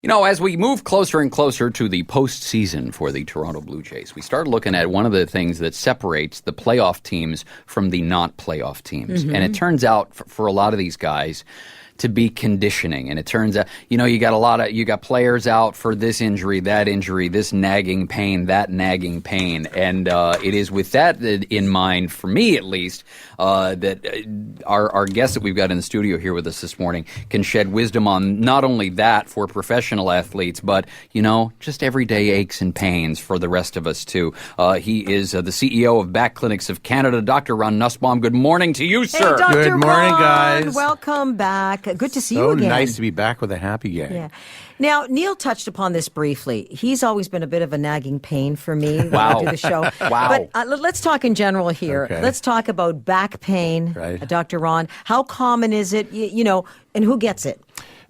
You know, as we move closer and closer to the postseason for the Toronto Blue Jays, we start looking at one of the things that separates the playoff teams from the not playoff teams. And it turns out for a lot of these guys to be conditioning. And it turns out, you know, you got players out for this injury, this nagging pain, that nagging pain. And it is with that in mind, for me at least, that our guest that we've got in the studio here with us this morning can shed wisdom on not only that for professional athletes, but, you know, just everyday aches and pains for the rest of us too. He is the CEO of Back Clinics of Canada, Dr. Ron Nusbaum. Good morning to you, sir. Hey, Dr. Good morning, Ron. guys. Welcome back. Good to see you again. So nice to be back with a happy gang. Yeah. Now, Neil touched upon this briefly. He's always been a bit of a nagging pain for me when I do the show. Wow. But let's talk in general here. Okay. Let's talk about back pain, Right. Dr. Ron. How common is it, you know, and who gets it?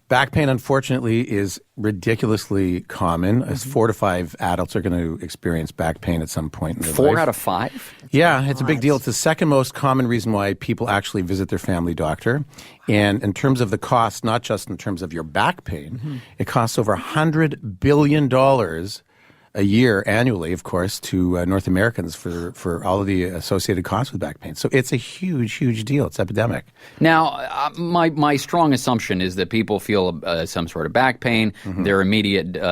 Back pain, unfortunately, is ridiculously common. As 4 to 5 adults are going to experience back pain at some point in their life. 4 out of 5? Yeah, it's a big deal. It's the second most common reason why people actually visit their family doctor. And in terms of the cost, not just in terms of your back pain, it costs over $100 billion a year annually, of course, to North Americans for all of the associated costs with back pain. So it's a huge, huge deal. It's epidemic. Now, my strong assumption is that people feel some sort of back pain. Their immediate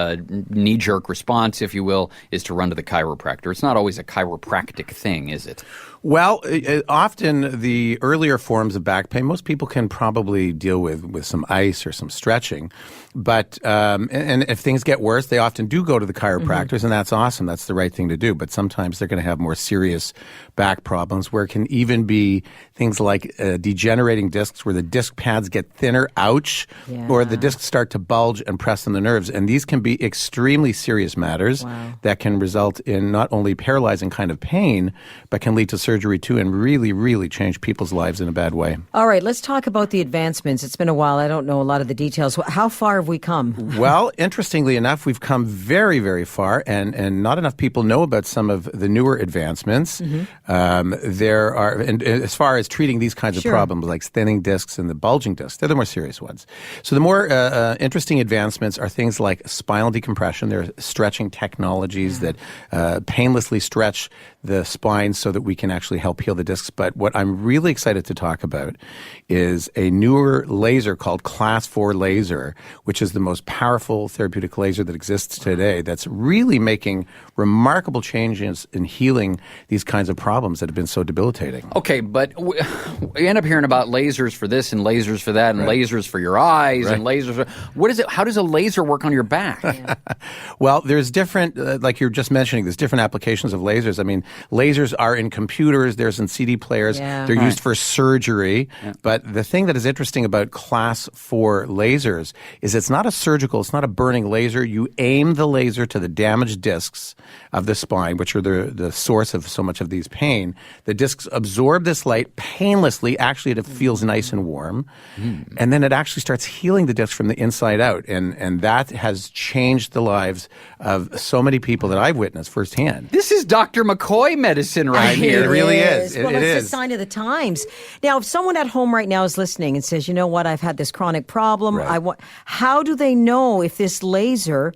knee-jerk response, if you will, is to run to the chiropractor. It's not always a chiropractic thing, is it? Well, often the earlier forms of back pain, most people can probably deal with some ice or some stretching. But and if things get worse, they often do go to the chiropractors, and that's awesome. That's the right thing to do. But sometimes they're going to have more serious back problems where it can even be things like degenerating discs where the disc pads get thinner, ouch, or the discs start to bulge and press on the nerves. And these can be extremely serious matters that can result in not only paralyzing kind of pain, but can lead to surgery too, and really, really change people's lives in a bad way. All right, let's talk about the advancements. It's been a while. I don't know a lot of the details. How far have we come? Well, interestingly enough, we've come very, very far, and not enough people know about some of the newer advancements. There are, and as far as treating these kinds of problems like thinning discs and the bulging discs, they're the more serious ones. So the more interesting advancements are things like spinal decompression. There are stretching technologies that painlessly stretch the spine so that we can actually help heal the discs. But what I'm really excited to talk about is a newer laser called Class 4 laser, which is the most powerful therapeutic laser that exists today, that's really making remarkable changes in healing these kinds of problems that have been so debilitating. Okay, but we end up hearing about lasers for this and lasers for that and lasers for your eyes and lasers for... What is it? How does a laser work on your back? Well, there's different, like you're just mentioning, there's different applications of lasers. I mean, lasers are in computers, there's in CD players, they're used for surgery. But the thing that is interesting about Class 4 lasers is it's not a surgical, it's not a burning laser. You aim the laser to the damaged discs of the spine, which are the source of so much of these pain. The discs absorb this light painlessly. Actually, it feels nice and warm. And then it actually starts healing the disc from the inside out. And that has changed the lives of so many people that I've witnessed firsthand. This is Dr. McCoy medicine right here. It really is. Well, it's a sign of the times. Now, if someone at home right now is listening and says, you know what, I've had this chronic problem, how do they know if this laser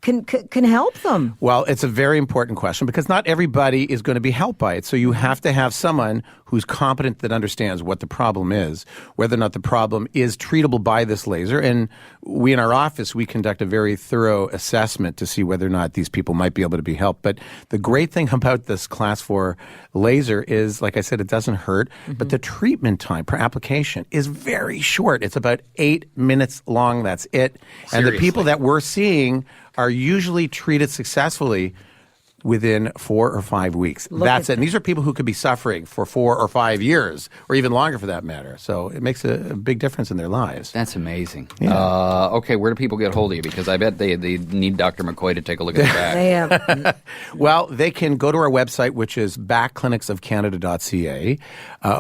can help them? Well, it's a very important question because not everybody is going to be helped by it. So you have to have someone who's competent that understands what the problem is, whether or not the problem is treatable by this laser. And we in our office, we conduct a very thorough assessment to see whether or not these people might be able to be helped. But the great thing about this Class 4 laser is, like I said, it doesn't hurt, but the treatment time per application is very short. It's about 8 minutes long. That's it. Seriously? And the people that we're seeing are usually treated successfully within 4 or 5 weeks. That's it. And these are people who could be suffering for 4 or 5 years, or even longer for that matter. So it makes a big difference in their lives. That's amazing. Yeah. Okay, where do people get hold of you? Because I bet they need Dr. McCoy to take a look at the back. Well, they can go to our website, which is backclinicsofcanada.ca.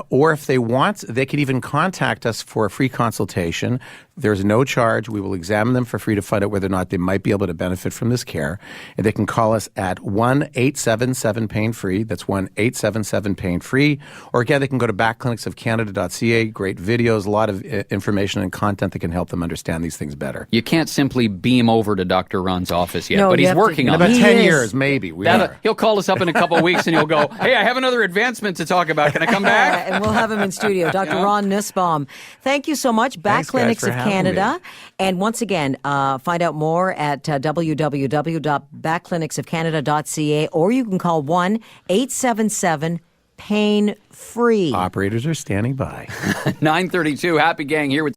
Or if they want, they could even contact us for a free consultation There's no charge. We will examine them for free to find out whether or not they might be able to benefit from this care. And they can call us at 1-877-PAIN-FREE. That's 1-877-PAIN-FREE. Or again, they can go to backclinicsofcanada.ca. Great videos, a lot of information and content that can help them understand these things better. You can't simply beam over to Dr. Ron's office yet, No, but you he's have to- working In on about it. 10 is. years, maybe. He'll call us up in a couple of weeks and he'll go, hey, I have another advancement to talk about. Can I come back? And we'll have him in studio. Dr. Ron Nusbaum. Thank you so much. Back Thanks, guys, Clinics for of having Canada. me. And once again, find out more at www.backclinicsofcanada.ca, or you can call 1-877-PAIN-FREE. Operators are standing by. 9:32, Happy Gang here with